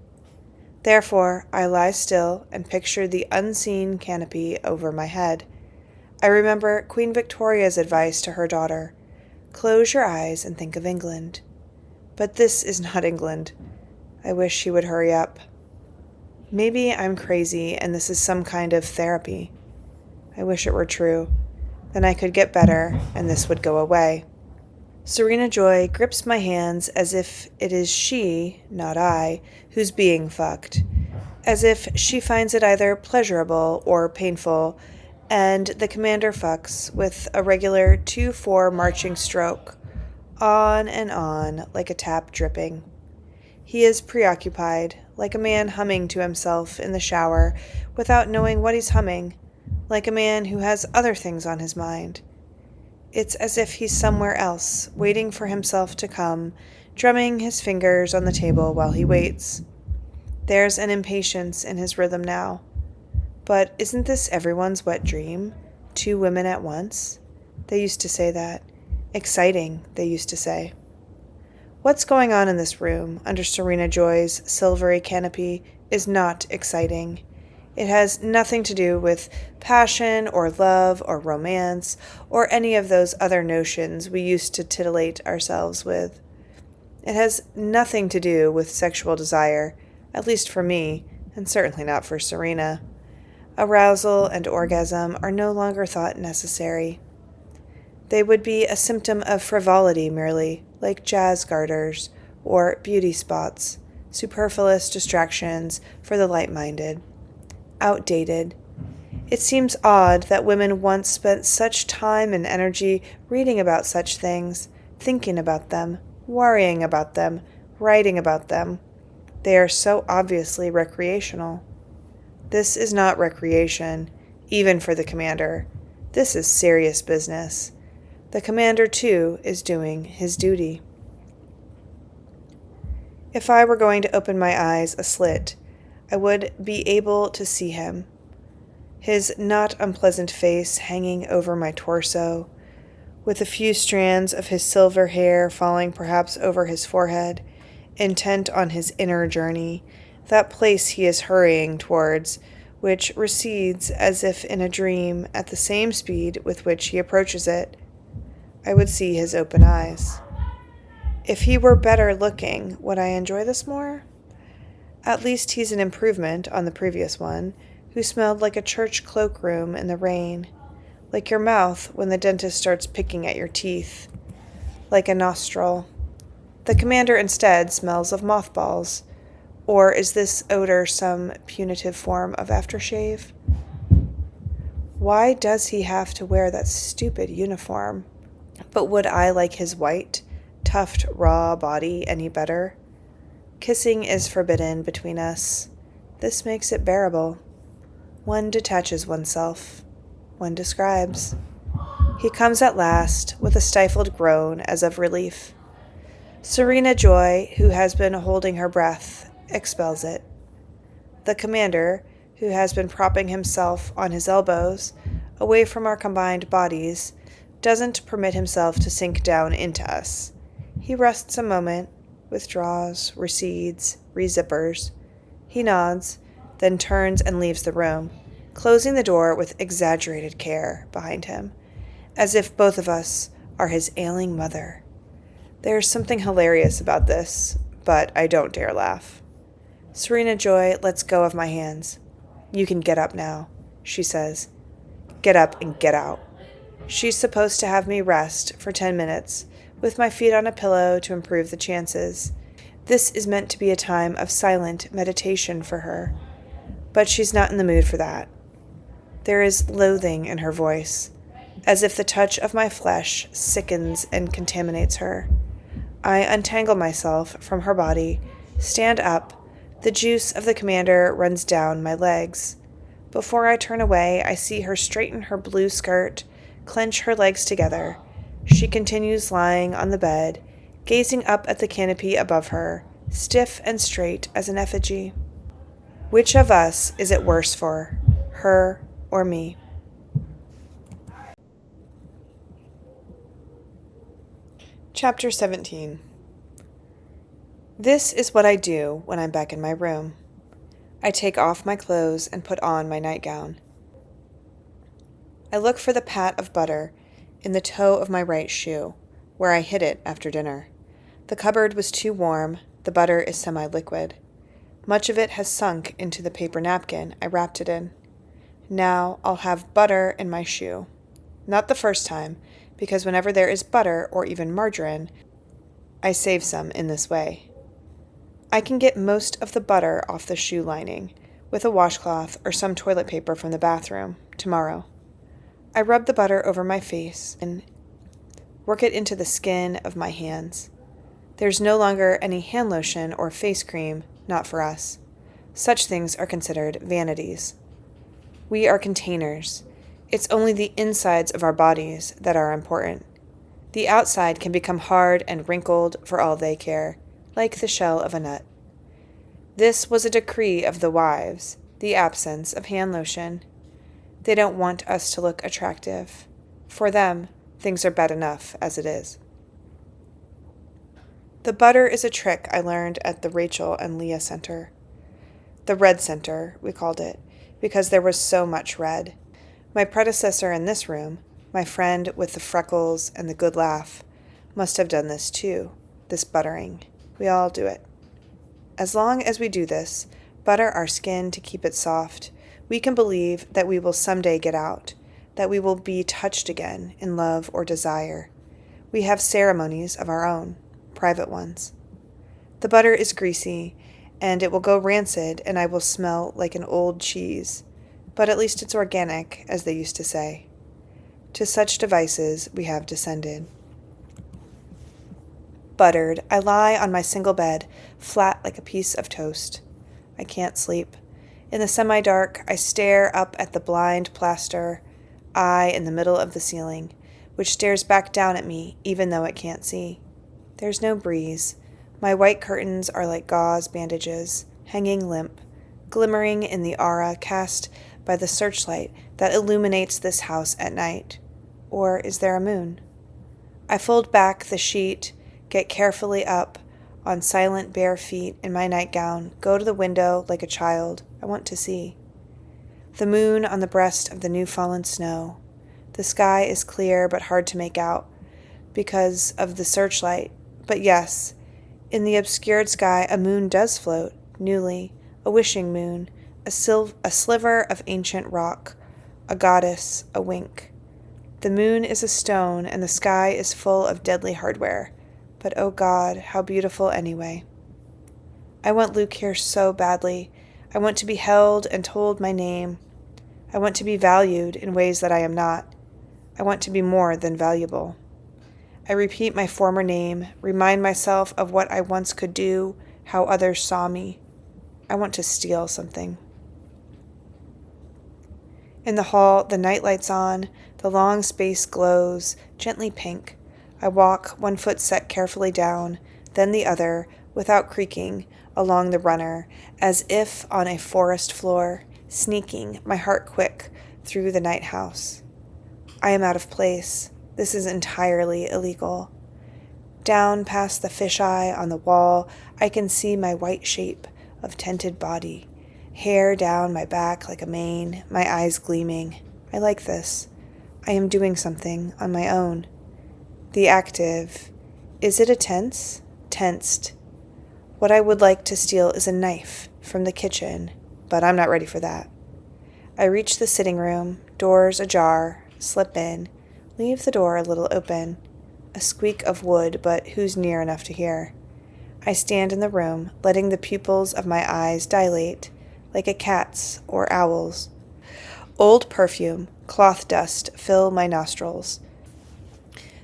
Therefore, I lie still and picture the unseen canopy over my head. I remember Queen Victoria's advice to her daughter, "Close your eyes and think of England." But this is not England. I wish she would hurry up. Maybe I'm crazy and this is some kind of therapy. I wish it were true. Then I could get better and this would go away. Serena Joy grips my hands as if it is she, not I, who's being fucked. As if she finds it either pleasurable or painful, and the commander fucks with a regular 2-4 marching stroke, on and on like a tap dripping. He is preoccupied, like a man humming to himself in the shower without knowing what he's humming, like a man who has other things on his mind. It's as if he's somewhere else, waiting for himself to come, drumming his fingers on the table while he waits. There's an impatience in his rhythm now. But isn't this everyone's wet dream? 2 women at once? They used to say that. Exciting, they used to say. What's going on in this room, under Serena Joy's silvery canopy, is not exciting. It has nothing to do with passion or love or romance or any of those other notions we used to titillate ourselves with. It has nothing to do with sexual desire, at least for me, and certainly not for Serena. Arousal and orgasm are no longer thought necessary. They would be a symptom of frivolity merely, like jazz garters or beauty spots, superfluous distractions for the light-minded. Outdated. It seems odd that women once spent such time and energy reading about such things, thinking about them, worrying about them, writing about them. They are so obviously recreational. This is not recreation, even for the commander. This is serious business. The commander, too, is doing his duty. If I were going to open my eyes a slit, I would be able to see him. His not unpleasant face hanging over my torso, with a few strands of his silver hair falling perhaps over his forehead, intent on his inner journey, that place he is hurrying towards, which recedes as if in a dream at the same speed with which he approaches it. I would see his open eyes. If he were better looking, would I enjoy this more? At least he's an improvement on the previous one, who smelled like a church cloakroom in the rain, like your mouth when the dentist starts picking at your teeth, like a nostril. The commander instead smells of mothballs. Or is this odor some punitive form of aftershave? Why does he have to wear that stupid uniform? But would I like his white, tufted, raw body any better? Kissing is forbidden between us. This makes it bearable. One detaches oneself. One describes. He comes at last, with a stifled groan as of relief. Serena Joy, who has been holding her breath, expels it. The commander, who has been propping himself on his elbows, away from our combined bodies, doesn't permit himself to sink down into us. He rests a moment, withdraws, recedes, rezippers. He nods, then turns and leaves the room, closing the door with exaggerated care behind him, as if both of us are his ailing mother. There's something hilarious about this, but I don't dare laugh. Serena Joy lets go of my hands. "You can get up now," she says. Get up and get out. She's supposed to have me rest for 10 minutes, with my feet on a pillow to improve the chances. This is meant to be a time of silent meditation for her. But she's not in the mood for that. There is loathing in her voice, as if the touch of my flesh sickens and contaminates her. I untangle myself from her body, stand up. The juice of the commander runs down my legs. Before I turn away, I see her straighten her blue skirt, clench her legs together. She continues lying on the bed, gazing up at the canopy above her, stiff and straight as an effigy. Which of us is it worse for, her or me? Chapter 17. This is what I do when I'm back in my room. I take off my clothes and put on my nightgown. I look for the pat of butter in the toe of my right shoe, where I hid it after dinner. The cupboard was too warm. The butter is semi-liquid. Much of it has sunk into the paper napkin I wrapped it in. Now I'll have butter in my shoe. Not the first time, because whenever there is butter or even margarine, I save some in this way. I can get most of the butter off the shoe lining with a washcloth or some toilet paper from the bathroom tomorrow. I rub the butter over my face and work it into the skin of my hands. There's no longer any hand lotion or face cream, not for us. Such things are considered vanities. We are containers. It's only the insides of our bodies that are important. The outside can become hard and wrinkled for all they care, like the shell of a nut. This was a decree of the wives, the absence of hand lotion. They don't want us to look attractive. For them, things are bad enough as it is. The butter is a trick I learned at the Rachel and Leah Center. The Red Center, we called it, because there was so much red. My predecessor in this room, my friend with the freckles and the good laugh, must have done this too, this buttering. We all do it. As long as we do this, butter our skin to keep it soft, we can believe that we will someday get out, that we will be touched again in love or desire. We have ceremonies of our own, private ones. The butter is greasy, and it will go rancid, and I will smell like an old cheese. But at least it's organic, as they used to say. To such devices we have descended. Buttered, I lie on my single bed, flat like a piece of toast. I can't sleep. In the semi-dark, I stare up at the blind plaster, eye in the middle of the ceiling, which stares back down at me even though it can't see. There's no breeze. My white curtains are like gauze bandages, hanging limp, glimmering in the aura cast by the searchlight that illuminates this house at night. Or is there a moon? I fold back the sheet, get carefully up, on silent bare feet in my nightgown, go to the window like a child. I want to see. The moon on the breast of the new fallen snow. The sky is clear but hard to make out because of the searchlight. But yes, in the obscured sky a moon does float, newly, a wishing moon, a sliver of ancient rock, a goddess, a wink. The moon is a stone and the sky is full of deadly hardware. But oh God, how beautiful anyway. I want Luke here so badly. I want to be held and told my name. I want to be valued in ways that I am not. I want to be more than valuable. I repeat my former name, remind myself of what I once could do, how others saw me. I want to steal something. In the hall, the night light's on, the long space glows, gently pink. I walk, one foot set carefully down, then the other, without creaking, along the runner, as if on a forest floor, sneaking, my heart quick, through the night house. I am out of place. This is entirely illegal. Down past the fisheye on the wall, I can see my white shape of tented body, hair down my back like a mane, my eyes gleaming. I like this. I am doing something on my own. The active. Is it a tense? Tensed. What I would like to steal is a knife from the kitchen, but I'm not ready for that. I reach the sitting room, doors ajar, slip in, leave the door a little open. A squeak of wood, but who's near enough to hear? I stand in the room, letting the pupils of my eyes dilate, like a cat's or owl's, Old perfume, cloth dust fill my nostrils.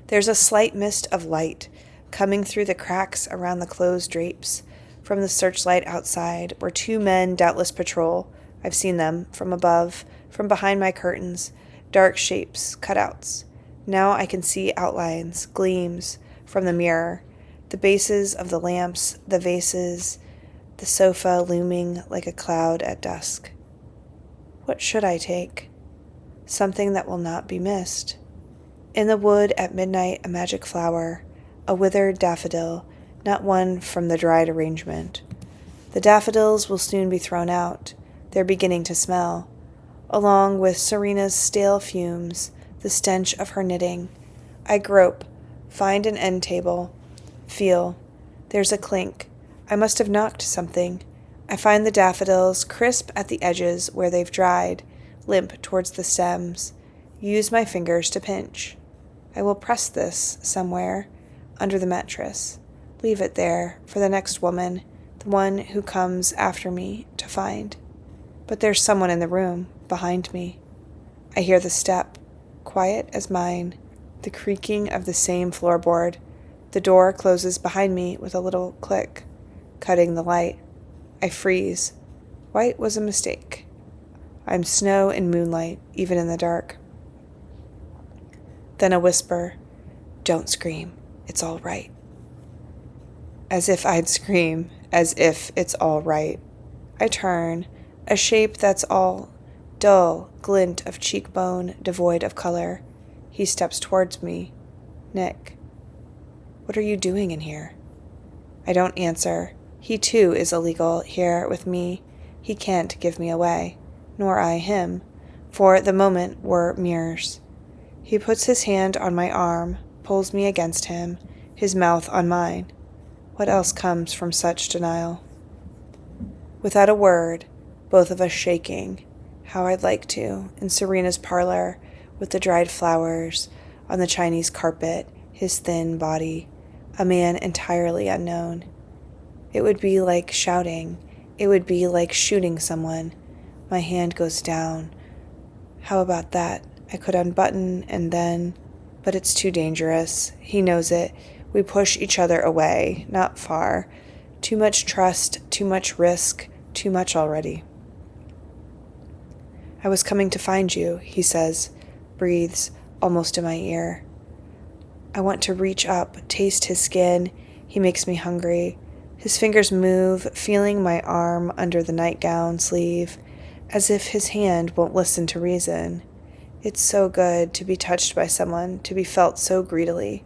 There's a slight mist of light coming through the cracks around the closed drapes from the searchlight outside, where two men doubtless patrol. I've seen them from above, from behind my curtains, dark shapes, cutouts. Now I can see outlines, gleams from the mirror, the bases of the lamps, the vases, the sofa looming like a cloud at dusk. What should I take? Something that will not be missed. In the wood at midnight, a magic flower, a withered daffodil, not one from the dried arrangement. The daffodils will soon be thrown out. They're beginning to smell, along with Serena's stale fumes, the stench of her knitting. I grope, find an end table, feel. There's a clink. I must have knocked something. I find the daffodils, crisp at the edges where they've dried, limp towards the stems. Use my fingers to pinch. I will press this somewhere under the mattress. Leave it there for the next woman, the one who comes after me, to find. But there's someone in the room, behind me. I hear the step, quiet as mine, the creaking of the same floorboard. The door closes behind me with a little click, cutting the light. I freeze. White was a mistake. I'm snow in moonlight, even in the dark. Then a whisper, "Don't scream, it's all right." As if I'd scream, as if it's all right. I turn, a shape that's all dull glint of cheekbone, devoid of color. He steps towards me. Nick. What are you doing in here? I don't answer. He too is illegal here with me. He can't give me away, nor I him, for the moment we're mirrors. He puts his hand on my arm, pulls me against him, his mouth on mine. What else comes from such denial? Without a word, both of us shaking, how I'd like to, in Serena's parlor, with the dried flowers on the Chinese carpet, his thin body, a man entirely unknown. It would be like shouting. It would be like shooting someone. My hand goes down. How about that? I could unbutton and then... But it's too dangerous. He knows it. We push each other away, not far. Too much trust, too much risk, too much already. I was coming to find you, he says, breathes almost in my ear. I want to reach up, taste his skin. He makes me hungry. His fingers move, feeling my arm under the nightgown sleeve, as if his hand won't listen to reason. It's so good to be touched by someone, to be felt so greedily,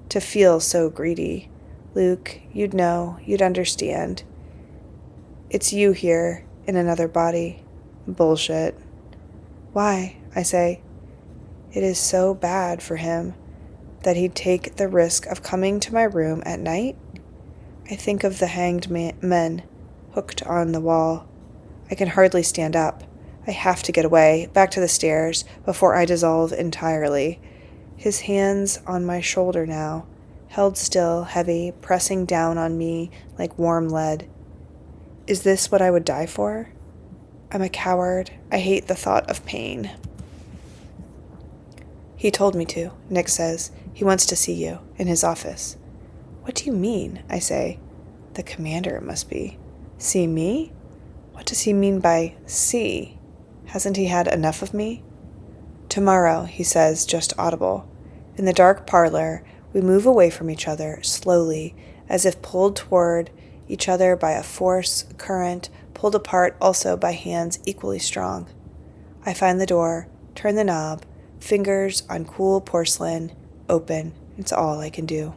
to feel so greedy. Luke, you'd know, you'd understand. It's you here, in another body. Bullshit. Why? I say. It is so bad for him that he'd take the risk of coming to my room at night. I think of the hanged men hooked on the wall. I can hardly stand up. I have to get away, back to the stairs, before I dissolve entirely. His hands on my shoulder now, held still, heavy, pressing down on me like warm lead. Is this what I would die for? I'm a coward. I hate the thought of pain. He told me to, Nick says. He wants to see you, in his office. What do you mean? I say. The commander, it must be. See me? What does he mean by see? Hasn't he had enough of me? Tomorrow, he says, just audible. In the dark parlor, we move away from each other, slowly, as if pulled toward each other by a force, current, pulled apart also by hands equally strong. I find the door, turn the knob, fingers on cool porcelain, open. It's all I can do.